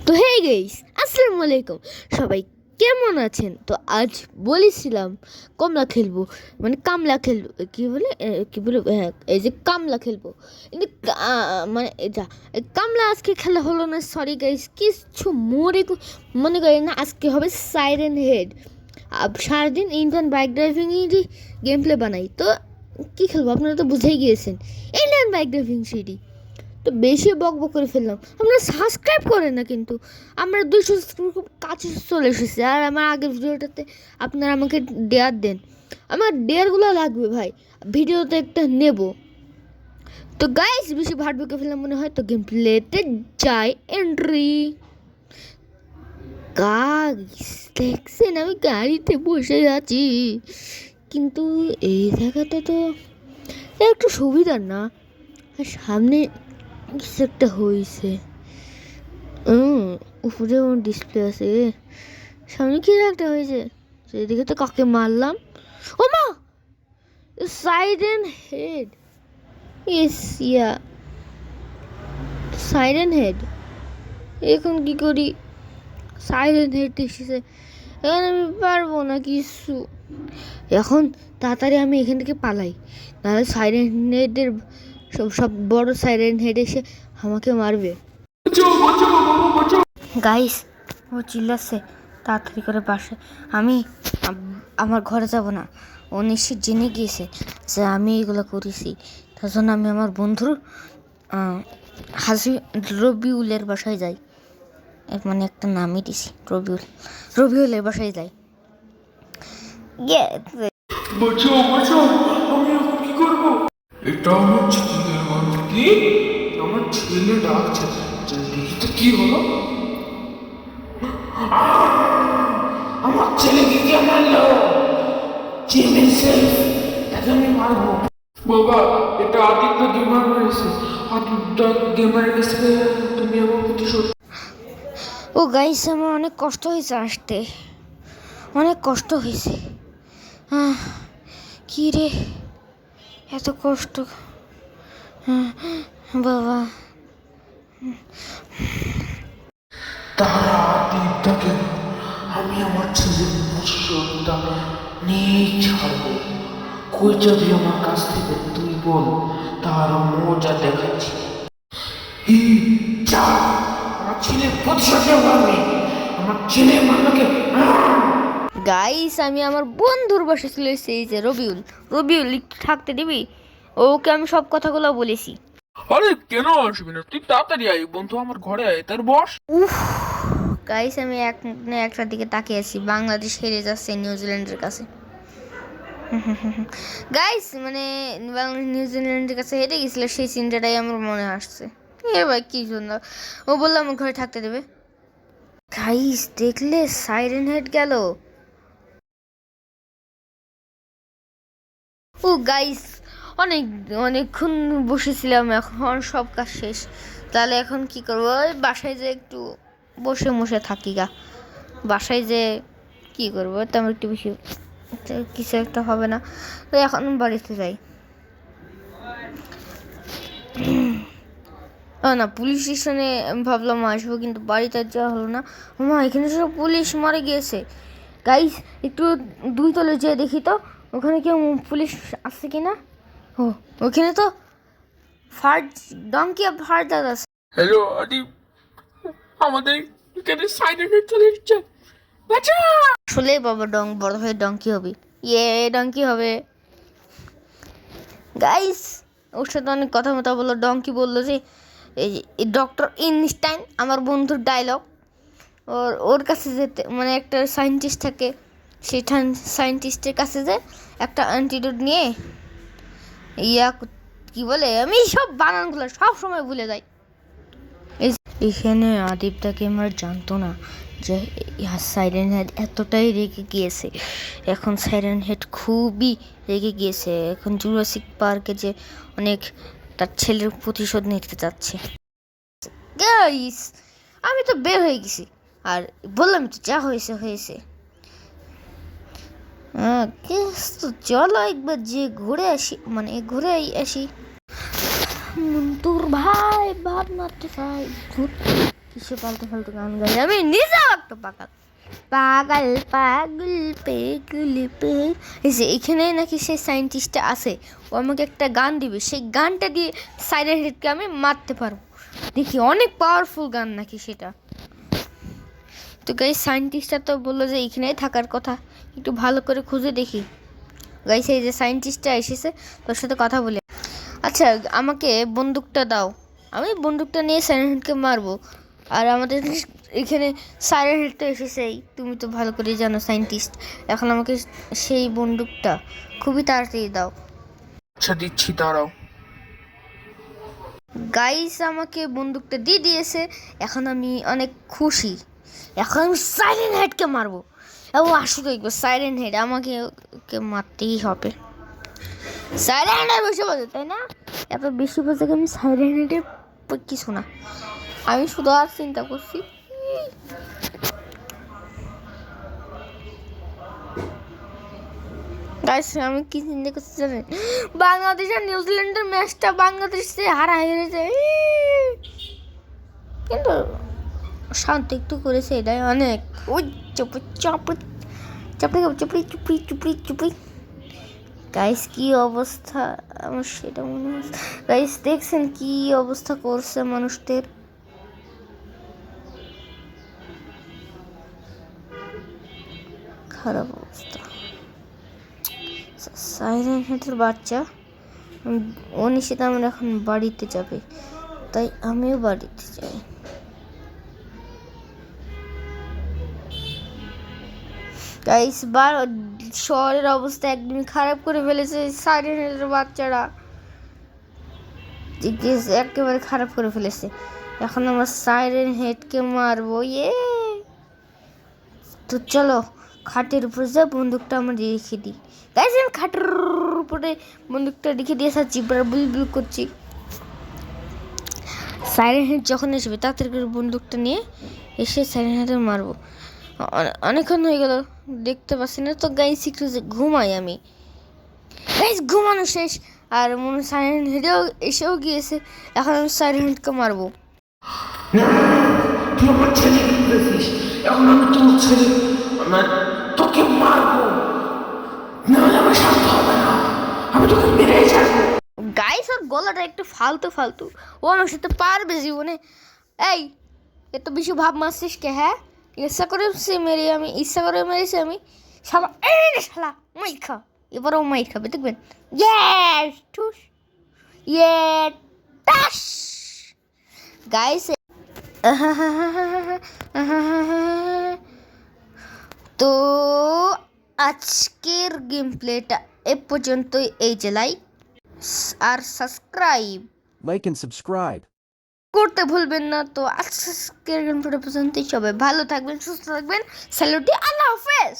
তো hey guys, আসসালামু আলাইকুম। সবাই কেমন আছেন? তো আজ বলেছিলাম কমলা খেলবো, মানে কামলা খেলবো, কি বলে হ্যাঁ, এই যে কামলা খেলবো। কিন্তু মানে এটা কামলা আজকে খেলা হলো না, সরি গাইস। কিছু মনে করি না, আজকে হবে সাইরেন হেড। সারাদিন ইন্ডিয়ান বাইক ড্রাইভিংয়েরই গেম প্লে বানাই। তো কী খেলবো আপনারা তো বুঝেই গিয়েছেন, ইন্ডিয়ান বাইক ড্রাইভিং সিডি। তো বেশি বক বক করে ফেললাম। আপনারা সাবস্ক্রাইব করেন না, কিন্তু আমরা 200 খুব কাছে চলে এসেছি। আর আমার আগের ভিডিওটাতে আপনারা আমাকে ডেয়ার দেন, আমার ডেয়ারগুলো লাগবে ভাই, ভিডিওতে একটা নেব। তো গাইস বেশি ভাট বকে ফেললাম মনে হয়, তো গেম প্লেতে যাই। এন্ট্রি। গাইস দেখছেন আমি গাড়িতে বসে আছি, কিন্তু এই জায়গাটা তো একটু সুবিধার না। সামনে কিছু একটা হয়েছে, উপরে ডিসপ্লে আছে, সামনে কি একটা হয়েছে, সেদিকে তো কাকে মারলাম। ও মা, সাইরেন হেড। ইস ইয়া, সাইরেন হেড। এখন কি করি? সাইরেন হেড এসেছে, এখন আমি পারবো না কিছু। এখন তাড়াতাড়ি আমি এখান থেকে পালাই, নাহলে সাইরেন হেডের সব বড় সাইরেন হেড এসে আমাকে মারবে। গাইস ও চিল্লাচ্ছে, তাড়াতাড়ি করে পাশে। আমি আমার ঘরে যাব না, ও নিশ্চিত জেনে গিয়েছে যে আমি এগুলো করেছি। তার জন্য আমি আমার বন্ধুর রবিউলের বাসায় যাই। মানে একটা নামই দিছি, রবিউলের বাসায় যাই। আমি এখন কি করবো? এটা আমার ছেলের গল্প। কি? আমার ছেলে ডাকছে, দেখি তো কি হলো। আমার ছেলেকে কে মারলো? তাকে আমি মারবো। বাবা, এটা আদিত্য গেমার হয়েছে। আদিত্য গেমারের কাছ থেকে তুমি আমার প্রতিশোধ। ও গাইস, আমার অনেক কষ্ট হয়েছে আসতে, অনেক কষ্ট হয়েছে। কি রে, এত কষ্ট বাবা। তারা আদিত্যকে আমি আমার ছেলের প্রতিশোধটা নিয়ে ছাড়বো। কই যাবি আমার কাছ থেকে তুই বল, তার মজা দেখাচ্ছি। আমার ছেলের প্রতিশোধ নেবো আমি। আমার ছেলের মামাকে গাইস আমি আমার বন্ধুর বাসায় চলে এসেছি, এই যে রবিউল একটু থাকতে দিবি? ওকে আমি সব কথাগুলো বলেছি। আরে কেন আসবি না? তুই তাড়াতাড়ি আয় বন্ধু, আমার ঘরে আয়, তার বস। উফ গাইস, আমি একটা দিকে তাকিয়ে আছি, বাংলাদেশ হেরে যাচ্ছে নিউজিল্যান্ডের কাছে। গাইস মানে নিউজিল্যান্ডের কাছে হেরে গেছিল, সেই চিন্তাটাই আমার মনে আসছে। এ ভাই কি সুন্দর, ও বললো আমার ঘরে থাকতে দেবে। গাইস দেখলে সাইরেন হেড গেল। ও গাইস অনেকক্ষণ বসেছিলাম, এখন সব কাজ শেষ। তাহলে এখন কি করবো? ওই বাসায় যে একটু বসে থাকি গা। বাসায় যে কি করবো, তেমন একটু বেশি কিছু একটা হবে না। তো এখন বাড়িতে যাই। না, পুলিশ স্টেশনে ভাবলাম আসবো, কিন্তু বাড়িতে যাওয়া হলো না। মা, এখানে সব পুলিশ মারা গিয়েছে। গাইস একটু 2 তলে যেয়ে দেখি তো ওখানে কেউ পুলিশ আছে কিনা। ও, ওখানে তো ডঙ্কি ফার্দার আছে। হ্যালো আদি, আমাদের এখানে সাইলেন্ট চলে এসছে। বাঁচা! আসলে বাবা বড় হয়ে ডঙ্কি হবে। ডঙ্কি হবে। গাইস ওর সাথে অনেক কথা বললো। ডঙ্কি বললো যে এই ডক্টর ইনস্টাইন, আমার বন্ধুর ডায়লগ, ওর কাছে যেতে, মানে একটা সায়েন্টিস্ট থাকে, সেই সায়েন্টিস্টের কাছে যে একটা অ্যান্টিডোট নিয়ে কি বলে, আমি সব বানানগুলো সব সময় ভুলে যাই। এখানে আদিবটাকে আমার জানতো না যে সাইরেন হেড এতটাই রেগে গিয়েছে। এখন সাইরেন হেড খুবই রেগে গিয়েছে। এখন জুরাসিক পার্কে যে অনেক তার ছেলের প্রতিশোধ নিতে যাচ্ছে। গাইস আমি তো বের হয়ে গেছি, আর বললাম তো যা হয়েছে হয়েছে। তো চলো একবার যে ঘুরে আসি। তোর ভাই ভাব মারতে চাই। কিসে ফালতু ফালতু গান গাই আমি নিজেও একটা পাগল পাগল পাগল পেগুল পে এখানে নাকি সেই সায়েন্টিস্টটা আছে, ও আমাকে একটা গান দিবে, সেই গানটা দিয়ে সাইরেন হেডকে আমি মারতে পারবো। দেখি অনেক পাওয়ারফুল গান নাকি সেটা। তো গাইস সায়েন্টিস্টটা তো বললো যে এখানেই থাকার কথা, একটু ভালো করে খুঁজে দেখি। গাইস এই যে সায়েন্টিস্টটা এসেছে, তোর সাথে কথা বলে। আচ্ছা আমাকে বন্দুকটা দাও, আমি বন্দুকটা নিয়ে সাইরেন হেডকে মারবো। আর আমাদের এখানে সাইরেন হেডটা এসেছেই, তুমি তো ভালো করে জানো সায়েন্টিস্ট। এখন আমাকে সেই বন্দুকটা খুবই তাড়াতাড়ি দাও। আচ্ছা দিচ্ছি, দাঁড়াও। গাইস আমাকে বন্দুকটা দিয়ে দিয়েছে, এখন আমি অনেক খুশি। এখন আমি সাইরেন হেডকে মারবো। ও আসুক একবার সাইরেন হেড, আমাকে ওকে মারতেই হবে। সাইরেন হেডের বেশি বোঝে তাই না? এত বেশি বোঝে আমি সাইরেন হেডের কিছু না, আমি শুধু আর চিন্তা করছি। গাইস আমি কি চিন্তা করছি জানেন? বাংলাদেশ আর নিউজিল্যান্ডের ম্যাচটা বাংলাদেশ হারা হেরেছে, কিন্তু শান্ত একটু করেছে, এটাই অনেক। ওই চুপি চাপড়ি চাপড়ি চুপড়ি চুপড়ি চুপড়ি চুপড়ি। গাইস কি অবস্থা আমার সেটা মনে হচ্ছে। গাইস দেখছেন কি অবস্থা করছে মানুষদের। খারাপ অবস্থা। সাইরেন হেডের বাচ্চা ও নিশ্চিত আমরা এখন বাড়িতে যাবে, তাই আমিও বাড়িতে যাই। গাইস শহরের অবস্থা একদমই খারাপ করে ফেলেছে সাইরেন হেডের বাচ্চারা, একেবারে খারাপ করে ফেলেছে। এখন আমরা সাইরেন হেডকে মারবো। তো চলো খাটের উপরে যা বন্দুকটা আমরা রেখে দিই। গাইস আমি খাটের উপরে বন্দুকটা রেখে দিয়ে জিব্রা বুল বুল করছি। সাইরেন হেড যখন আসবে তাড়াতাড়ি করে বন্দুকটা নিয়ে এসে সাইরেন হেডে মারবো। অনেকক্ষণ হয়ে গেল দেখতে পাচ্ছি না, তো গাইস একটু ঘুমাই আমি। গাইস ঘুমানো শেষ, আর মনে সাইরেন হেডেও এসেও গিয়েছে। এখন আমি সাইরেন হেডকে মারবো। তুই আমার ছেলে বলেছিস, এখন আমি তোর ছেলে, তোকে মারবো, নাহলে আমার শান্ত হবে না, আমি তোকে মেরে ছাড়বো। গাইস ওর গলাটা একটু ফালতু ফালতু, ও আমার সাথে পারবে জীবনে? এই এত বেশি ভাব মারছিস কে? হ্যাঁ ইচ্ছা করে আমি ইচ্ছা করে মেরেছি আমি। শালা এই রে শালা মাই খা, এবারও মাই খাবে দেখবেন। ইয়েস ঠুস টাস। গাইস তো আজকের গেম প্লেটা এ পর্যন্তই। এই যে লাইক আর সাবস্ক্রাইব Like and subscribe. করতে ভুলবেন না। তো আজকের গেম প্লেটা পর্যন্তই, সবাই ভালো থাকবেন, সুস্থ থাকবেন। স্যালুটি, আল্লাহ হাফেজ।